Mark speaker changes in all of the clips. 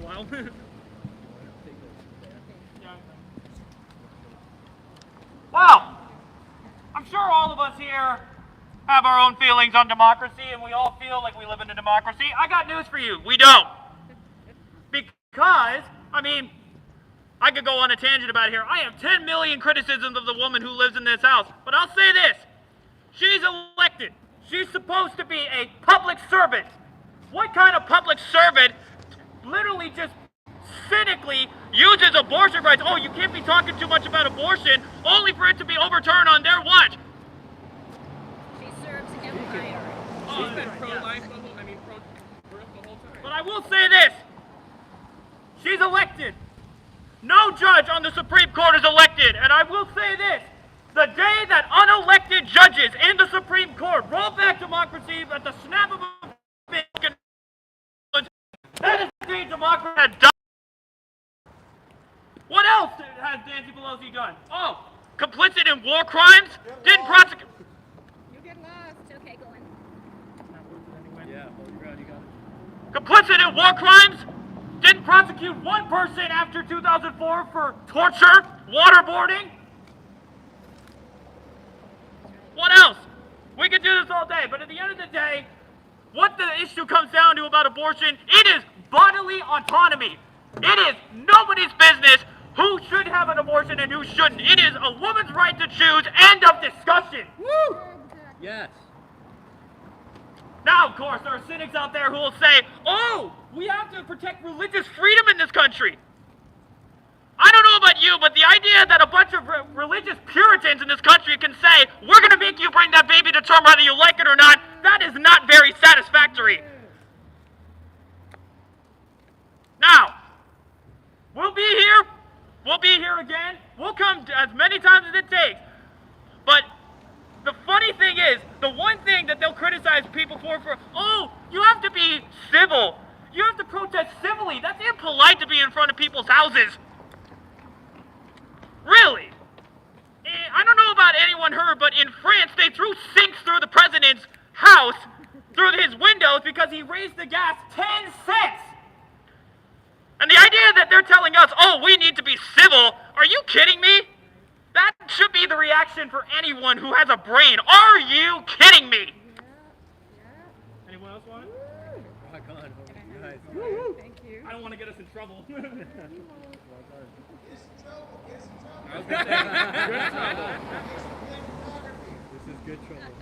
Speaker 1: while. Well, I'm sure all of us here have our own feelings on democracy, and we all feel like we live in a democracy. I got news for you. We don't. Because, I mean, I could go on a tangent about it here. I have 10 million criticisms of the woman who lives in this house. But I'll say this. She's elected. She's supposed to be a public servant. What kind of public servant literally just cynically uses abortion rights? Oh, you can't be talking too much about abortion, only for it to be overturned on their watch.
Speaker 2: She serves empire.
Speaker 3: She's been pro-life the whole time.
Speaker 1: But I will say this. She's elected. No judge on the Supreme Court is elected. And I will say this. The day that unelected judges in the Supreme Court roll back democracy at the snap of a finger, that is the day democracy has done. What else has Nancy Pelosi done? Oh, complicit in war crimes? Didn't prosecute.
Speaker 2: You get lost. Okay, go on.
Speaker 3: Yeah, hold your ground, you got it.
Speaker 1: Complicit in war crimes? Didn't prosecute one person after 2004 for torture, waterboarding? What else? We could do this all day, but at the end of the day, what the issue comes down to about abortion, it is bodily autonomy. It is nobody's business who should have an abortion and who shouldn't. It is a woman's right to choose. End of discussion. Woo!
Speaker 3: Yes.
Speaker 1: Now, of course, there are cynics out there who will say, oh, we have to protect religious freedom in this country. I don't know about you, but the idea that a bunch of religious Puritans in this country can say, we're going to make you bring that baby to term whether you like it or not, that is not very satisfactory. Now, we'll be here. We'll be here again. We'll come as many times as it takes. But the funny thing is, the one thing that they'll criticize people for, oh, you have to be civil. You have to protest civilly. That's impolite to be in front of people's houses. Really? I don't know about anyone heard, but in France, they threw sinks through the president's house, through his windows, because he raised the gas 10 cents. And the idea that they're telling us, oh, we need to be civil, are you kidding me? That should be the reaction for anyone who has a brain. Are you kidding me? Anyone else want it?
Speaker 3: Rock on. Nice.
Speaker 2: Thank you.
Speaker 1: I don't want to get us in trouble.
Speaker 3: I was gonna say, good trouble. This is good trouble.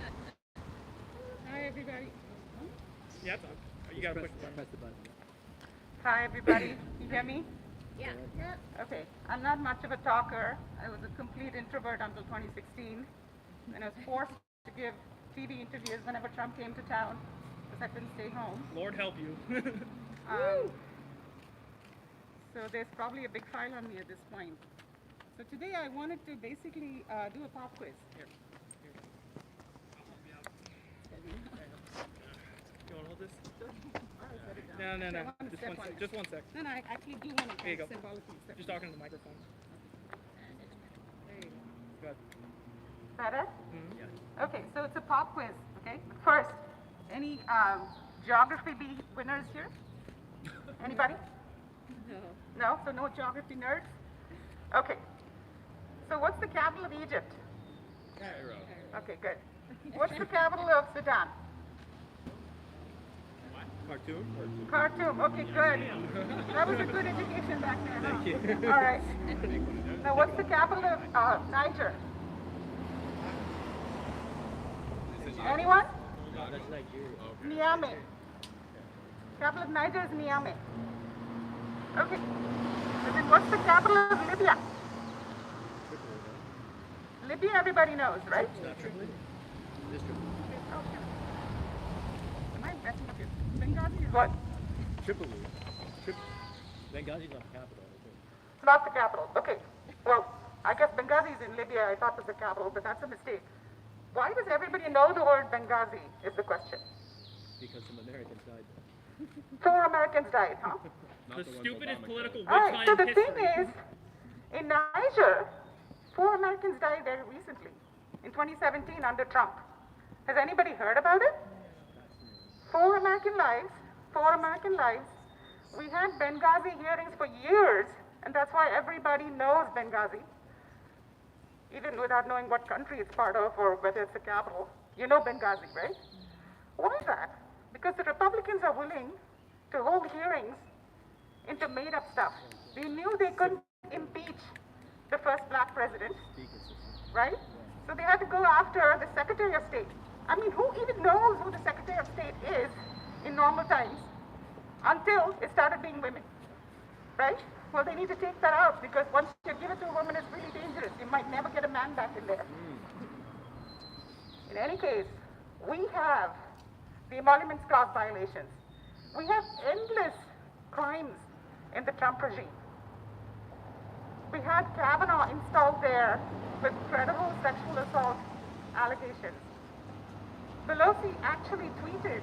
Speaker 2: Hi, everybody.
Speaker 1: Yeah, you got to push the button.
Speaker 3: Press the button.
Speaker 4: Hi, everybody. You hear me?
Speaker 2: Yeah.
Speaker 4: Okay. I'm not much of a talker. I was a complete introvert until 2016, and I was forced to give TV interviews whenever Trump came to town because I couldn't stay home.
Speaker 1: Lord help you.
Speaker 4: So there's probably a big file on me at this point. So today I wanted to basically do a pop quiz.
Speaker 1: Here. You want to hold this? No. Just one sec.
Speaker 4: No, I actually do want to
Speaker 1: Here you go.
Speaker 4: symbolically step.
Speaker 1: Just talking to the microphone.
Speaker 4: There you go.
Speaker 1: Go ahead.
Speaker 4: Better?
Speaker 1: Mm-hmm.
Speaker 3: Yeah.
Speaker 4: Okay, so it's a pop quiz, okay? But first, any geography winners here? Anybody?
Speaker 2: No.
Speaker 4: No? So no geography nerds? Okay. So what's the capital of Egypt?
Speaker 3: Cairo.
Speaker 4: Okay, good. What's the capital of Sudan?
Speaker 3: Cartoon?
Speaker 4: Khartoum. Okay, good. That was a good education back then. Huh?
Speaker 3: Thank you.
Speaker 4: All right. Now, what's the capital of Niger? Anyone?
Speaker 3: No, that's Nigeria.
Speaker 4: Niamey. Capital of Niger is Niamey. Okay. And then what's the capital of Libya? Libya, everybody knows, right?
Speaker 3: Not Tripoli? It is Tripoli.
Speaker 4: Okay. Am I messing up here? Benghazi is what?
Speaker 3: Tripoli. Benghazi's not the capital, I think.
Speaker 4: Not the capital. Okay. Well, I guess Benghazi is in Libya. I thought was the capital, but that's a mistake. Why does everybody know the word Benghazi is the question.
Speaker 3: Because some Americans died there.
Speaker 4: 4 Americans died, huh?
Speaker 1: The stupidest political witch
Speaker 4: All right,
Speaker 1: hunt
Speaker 4: so
Speaker 1: in
Speaker 4: the
Speaker 1: history.
Speaker 4: thing is, in Niger, 4 Americans died there recently, in 2017 under Trump. Has anybody heard about it? 4 American lives We had Benghazi hearings for years, and that's why everybody knows Benghazi, even without knowing what country it's part of or whether it's the capital. You know Benghazi, right? Why is that? Because the Republicans are willing to hold hearings into made-up stuff. They knew they couldn't impeach the first black president, right? So they had to go after the Secretary of State. I mean, who even knows who the Secretary of State is in normal times until it started being women, right? Well, they need to take that out because once you give it to a woman, it's really dangerous. You might never get a man back in there. In any case, we have the Emoluments Clause violations. We have endless crimes in the Trump regime. We had Kavanaugh installed there with credible sexual assault allegations. Pelosi actually tweeted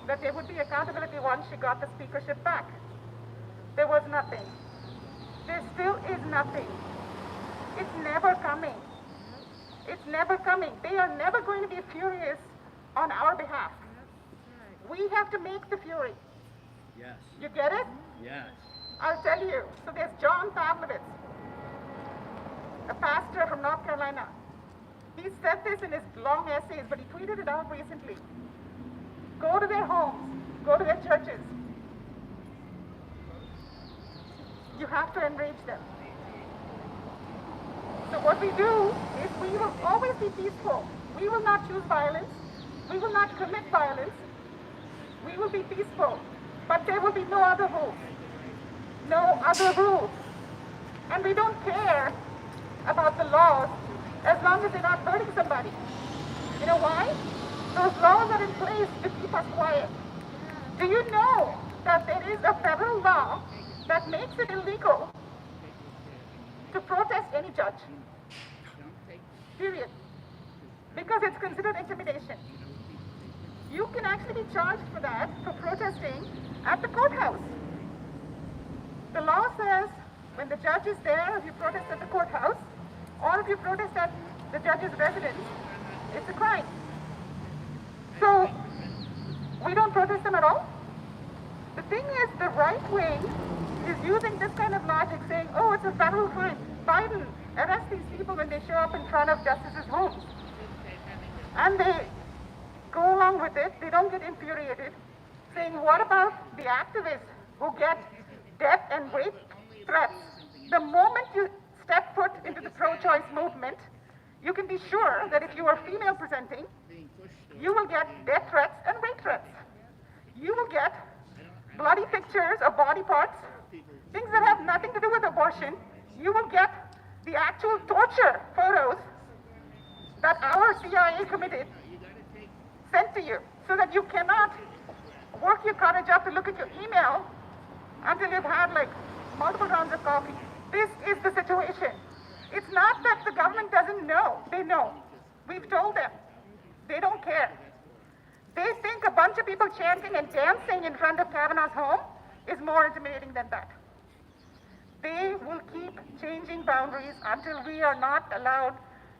Speaker 4: that there would be accountability once she got the speakership back. There was nothing. There still is nothing. It's never coming. It's never coming. They are never going to be furious on our behalf. We have to make the fury.
Speaker 3: Yes.
Speaker 4: You get it?
Speaker 3: Yes.
Speaker 4: I'll tell you. So there's John Pavlovitz, a pastor from North Carolina. He said this in his long essays, but he tweeted it out recently. Go to their homes, go to their churches. You have to enrage them. So what we do is we will always be peaceful. We will not choose violence. We will not commit violence. We will be peaceful. But there will be no other rules. No other rules. And we don't care about the laws as long as they're not hurting somebody. You know why? Those laws are in place to keep us quiet. Do you know that there is a federal law that makes it illegal to protest any judge? Period. Because it's considered intimidation. You can actually be charged for that, for protesting at the courthouse. The law says when the judge is there, if you protest at the courthouse, or if you protest at the judge's residence, it's a crime. So, we don't protest them at all. The thing is, the right wing is using this kind of logic, saying, oh, it's a federal crime. Biden, arrest these people when they show up in front of justices' homes. And they go along with it. They don't get infuriated, saying, what about the activists who get death and rape threats? The moment you step foot into the pro-choice movement, you can be sure that if you are female presenting, you will get death threats and rape threats. You will get bloody pictures of body parts, things that have nothing to do with abortion. You will get the actual torture photos that our CIA committed sent to you, so that you cannot work your courage up to look at your email until you've had like multiple rounds of coffee. This is the situation. It's not that the government doesn't know. They know. We've told them. They don't care. They think a bunch of people chanting and dancing in front of Kavanaugh's home is more intimidating than that. They will keep changing boundaries until we are not allowed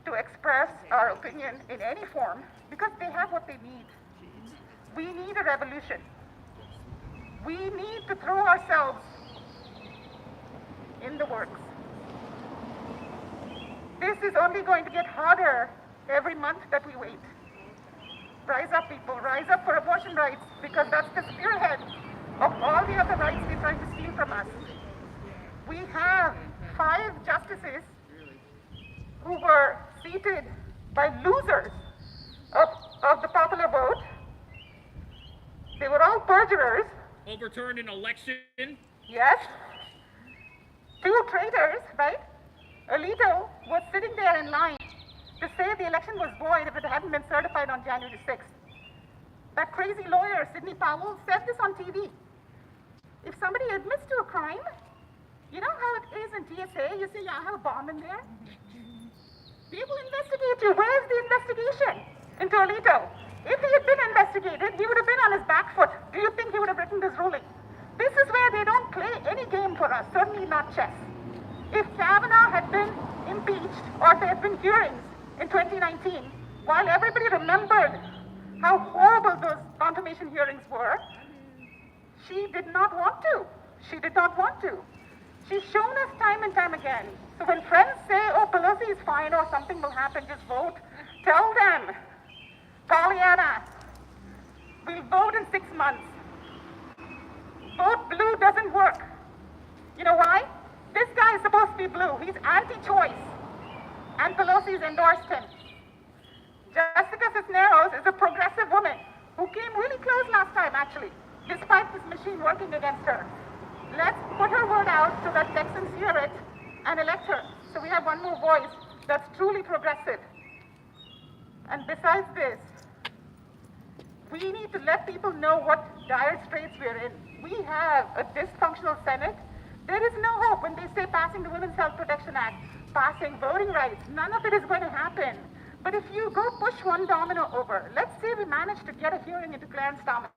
Speaker 4: to express our opinion in any form, because they have what they need. We need a revolution. We need to throw ourselves in the works. This is only going to get harder every month that we wait. Rise up, people. Rise up for abortion rights, because that's the spearhead of all the other rights they're trying to steal from us. We have 5 justices who were seated by losers of the popular vote. They were all perjurers.
Speaker 1: Overturned an election.
Speaker 4: Yes. 2 traitors, right? Alito was sitting there in line to say the election was void if it hadn't been certified on January 6th. That crazy lawyer, Sidney Powell, said this on TV. If somebody admits to a crime, you know how it is in TSA? You say, yeah, I have a bomb in there. They will investigate you. Where's the investigation into Alito? If he had been investigated, he would have been on his back foot. Do you think he would have written this ruling? This is where they don't play any game for us, certainly not chess. If Kavanaugh had been impeached, or there had been hearings in 2019, while everybody remembered how horrible those confirmation hearings were, She did not want to. She did not want to. She's shown us time and time again. So when friends say, oh, Pelosi is fine or something will happen, just vote, tell them, Pollyanna, we'll vote in 6 months. Vote blue doesn't work. You know why? This guy is supposed to be blue. He's anti-choice. And Pelosi's endorsed him. Jessica Cisneros is a progressive woman who came really close last time, actually, despite this machine working against her. Let's put her word out so that Texans hear it and elect her. So we have one more voice that's truly progressive. And besides this, we need to let people know what dire straits we're in. We have a dysfunctional Senate. There is no hope when they say passing the Women's Health Protection Act, passing voting rights. None of it is going to happen. But if you go push one domino over, let's say we manage to get a hearing into Clarence Thomas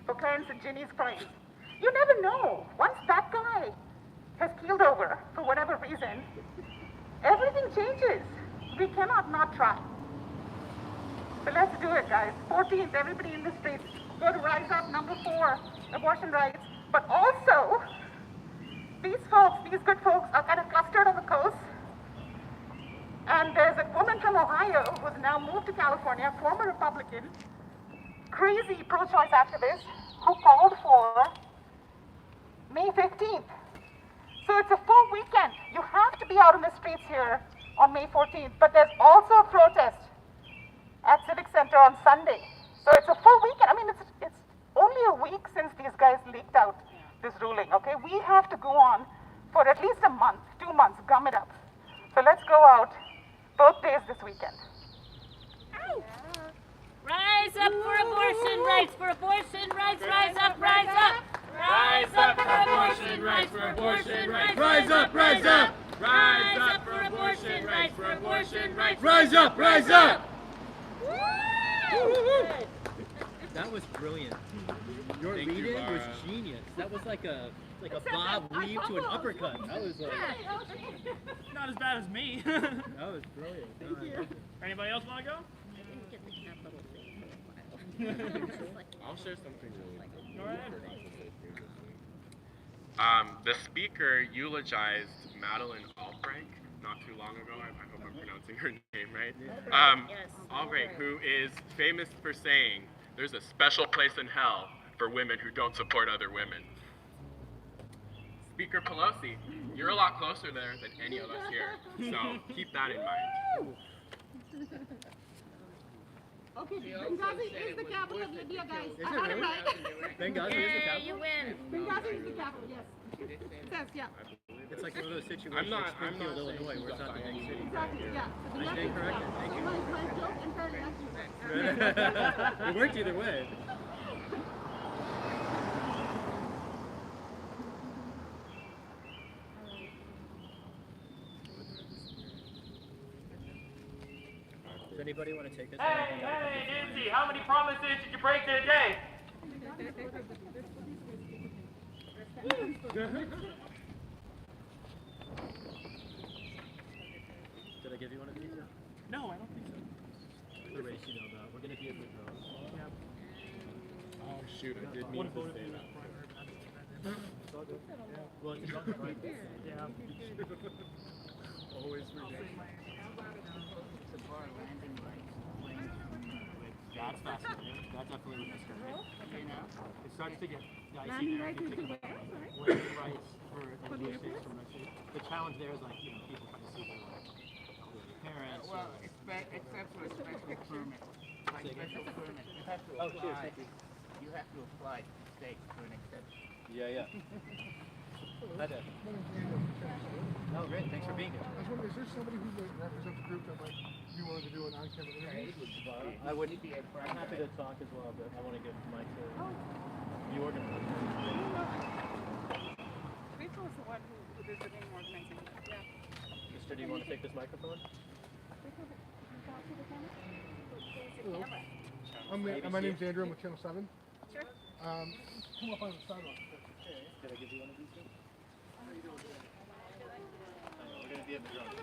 Speaker 4: for Clarence and Ginny's crimes. You never know. Once that guy has keeled over for whatever reason, everything changes. We cannot not try. So let's do it, guys. 14th, everybody in the streets, go to Rise Up, number 4, abortion rights. But also, these folks, these good folks, are kind of clustered on the coast. And there's a woman from Ohio who's now moved to California, former Republican, crazy pro-choice activist, who called for May 15th. So it's a full weekend. You have to be out in the streets here on May 14th. But there's also a protest at Civic Center on Sunday. So it's a full weekend. I mean, it's only a week since these guys leaked out this ruling, okay? We have to go on for at least a month, 2 months, gum it up. So let's go out both days this weekend.
Speaker 5: Rise up for abortion rights, for abortion rights, rise up, rise up. Rise up for abortion rights, for abortion rights,
Speaker 3: Rise up, rise up!
Speaker 5: rise up for abortion rights, for abortion rights.
Speaker 3: Rise up, rise up!
Speaker 6: That was brilliant. Your
Speaker 3: Thank you,
Speaker 6: lead-in was
Speaker 3: Laura.
Speaker 6: genius. That was like a bob weave to an uppercut. That was like
Speaker 1: Not as bad as me.
Speaker 6: that was brilliant. Thank you.
Speaker 1: Anybody else want to go?
Speaker 3: I'll share something really quick.
Speaker 1: Go ahead.
Speaker 3: The speaker eulogized Madeleine Albright not too long ago. I hope I'm pronouncing her name right.
Speaker 5: Yes.
Speaker 3: Albright, who is famous for saying, "There's a special place in hell for women who don't support other women." Speaker Pelosi, you're a lot closer there than any of us here, so keep that in mind.
Speaker 4: Okay, Benghazi is the capital of Libya, guys.
Speaker 6: Is
Speaker 4: I
Speaker 6: it
Speaker 4: got it
Speaker 6: really?
Speaker 4: right.
Speaker 6: Benghazi is the
Speaker 5: Yeah,
Speaker 6: capital.
Speaker 5: you win.
Speaker 4: Benghazi is the capital, yes. It says, yeah.
Speaker 6: It's like one of those situations
Speaker 3: I'm not
Speaker 6: like Springfield,
Speaker 3: saying
Speaker 6: Illinois,
Speaker 3: she's
Speaker 6: where it's not the
Speaker 3: by
Speaker 6: big
Speaker 3: any
Speaker 6: city.
Speaker 4: Exactly, yeah. So
Speaker 6: I stand corrected. Thank you.
Speaker 4: My joke entirely accurate.
Speaker 6: It worked either way. Does anybody want to take us?
Speaker 1: Hey, Nancy, how many promises did you break today?
Speaker 6: Did I give you one of these?
Speaker 1: No, I don't think so.
Speaker 6: The race you know about. We're gonna be a good road.
Speaker 3: Oh shoot, I did mean to say that.
Speaker 6: Well, you got it right. Yeah.
Speaker 3: Always forget.
Speaker 6: That's fascinating. That definitely would discourage. It starts to get dicey there. Landing rights for linguistics from the challenge there is like, you know, people can see their parents.
Speaker 7: Well, except for a special permit. Like special permit, you have to
Speaker 6: Oh, cheers,
Speaker 7: apply.
Speaker 6: thank you.
Speaker 7: You have to apply to the state for an exception.
Speaker 6: Yeah. Hi there. Oh, great. Thanks for being here.
Speaker 8: I was wondering, is there somebody who would represent the group that might be willing to do an on-camera interview?
Speaker 6: I would. I'm happy to talk as well, but I want to give the mic to the organizer.
Speaker 2: Rachel is the one who did the name organizing. Yeah.
Speaker 6: Mister, do you want to take this microphone?
Speaker 8: Hello. My name's Andrew. I'm with Channel 7.
Speaker 2: Sure.
Speaker 8: Come up on the sidewalk.
Speaker 6: Did I give you one of these? I know, we're going to be at the drum. So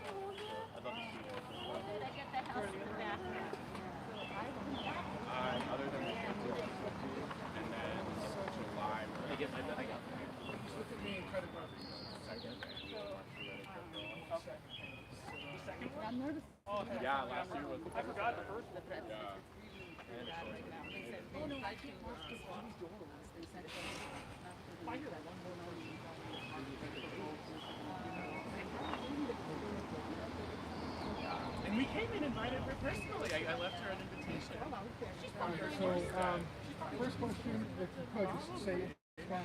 Speaker 6: I'd love to see you.
Speaker 5: Did I get the house in the back?
Speaker 3: Other than the and then July. I forgot the first one. Yeah.
Speaker 7: Oh no, I can't work because they said
Speaker 3: And we came and invited her personally. I left her an invitation. She's probably very
Speaker 8: So,
Speaker 3: nice.
Speaker 8: first question, if you could just say it.
Speaker 3: But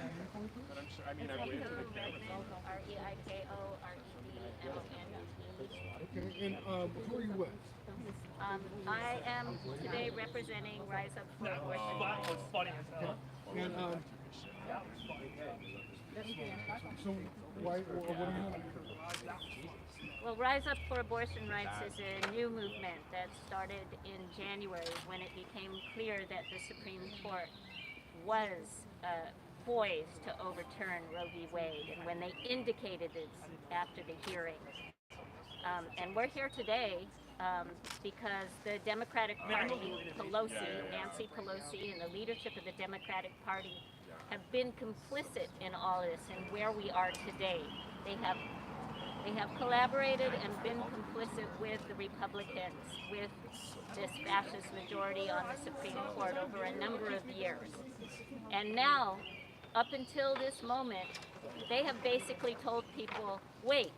Speaker 3: I'm sure, I mean, I've waited for the camera.
Speaker 5: REIKOREMENT.
Speaker 8: Okay, and who are you with?
Speaker 5: I am today representing Rise Up for Abortion.
Speaker 3: That was funny as hell.
Speaker 8: And so why? What are you?
Speaker 5: Well, Rise Up for Abortion Rights is a new movement that started in January when it became clear that the Supreme Court was poised to overturn Roe v. Wade, and when they indicated it after the hearing. And we're here today because the Democratic Party, Nancy Pelosi, and the leadership of the Democratic Party have been complicit in all this and where we are today. They have collaborated and been complicit with the Republicans, with this fascist majority on the Supreme Court over a number of years. And now, up until this moment, they have basically told people, wait,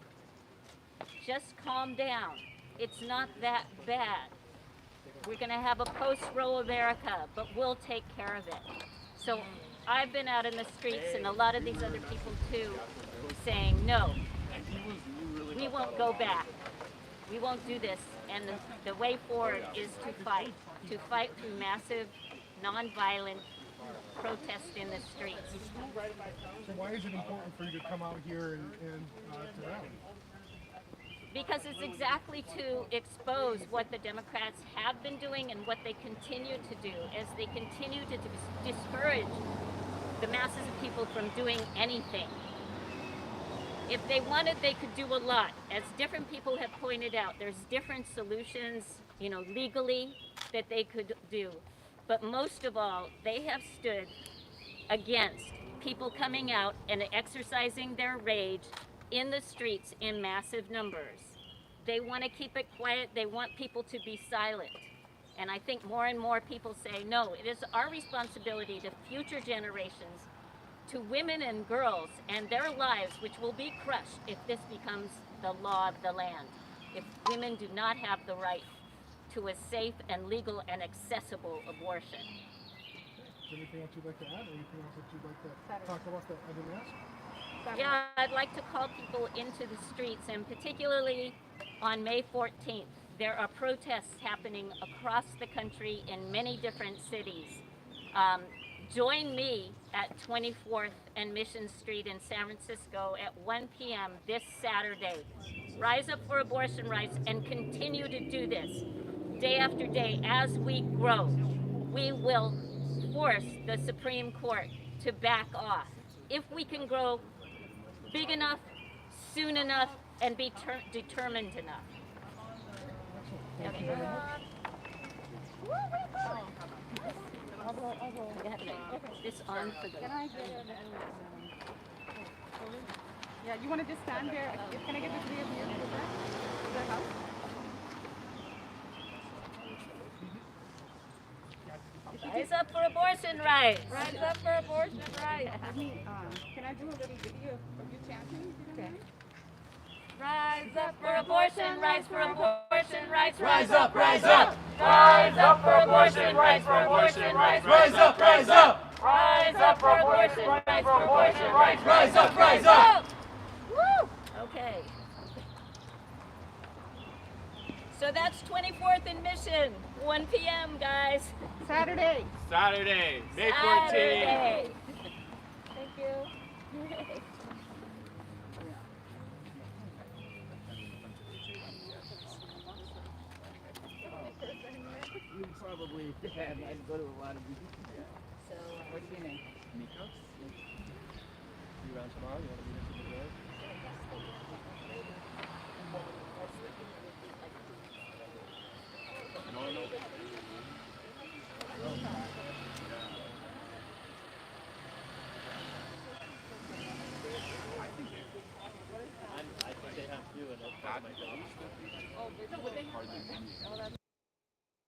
Speaker 5: just calm down. It's not that bad. We're going to have a post-Roe America, but we'll take care of it. So I've been out in the streets, and a lot of these other people too, saying, no, we won't go back. We won't do this. And the way forward is to fight through massive, nonviolent protest in the streets.
Speaker 8: So why is it important for you to come out here and to rally?
Speaker 5: Because it's exactly to expose what the Democrats have been doing and what they continue to do as they continue to discourage the masses of people from doing anything. If they wanted, they could do a lot. As different people have pointed out, there's different solutions, legally that they could do. But most of all, they have stood against people coming out and exercising their rage in the streets in massive numbers. They want to keep it quiet. They want people to be silent. And I think more and more people say, no, it is our responsibility to future generations, to women and girls and their lives, which will be crushed if this becomes the law of the land. If women do not have the right to a safe and legal and accessible abortion.
Speaker 8: Is there anything else you'd like to add, or anything else that you'd like to talk about that I didn't ask?
Speaker 5: Yeah, I'd like to call people into the streets, and particularly on May 14th. There are protests happening across the country in many different cities. Join me at 24th and Mission Street in San Francisco at 1 p.m. this Saturday. Rise up for abortion rights and continue to do this day after day as we grow. We will force the Supreme Court to back off. If we can grow big enough, soon enough, and be determined enough. Okay. This on for the...
Speaker 2: Can I get it? Yeah, you want to just stand there? Can I get the three of you to the house?
Speaker 5: Rise up for abortion rights.
Speaker 2: Rise up for abortion rights. Can I do a little video of you chanting? Okay.
Speaker 5: Rise up for abortion rights, for abortion rights.
Speaker 1: Rise up, rise up! Rise up for abortion rights, for abortion rights. Rise up, rise up!
Speaker 5: Rise up for abortion rights, for abortion rights.
Speaker 1: Rise up, rise up!
Speaker 5: Woo! Okay. So that's 24th and Mission, 1 p.m., guys.
Speaker 2: Saturday.
Speaker 3: Saturday, May 14th.
Speaker 5: Saturday. Thank you.
Speaker 7: you probably have. I'd go to a lot of these.
Speaker 5: So,
Speaker 7: What's your name?
Speaker 6: Nico? You around tomorrow? You want to meet us in the road? I think they have to, and that's part of my job.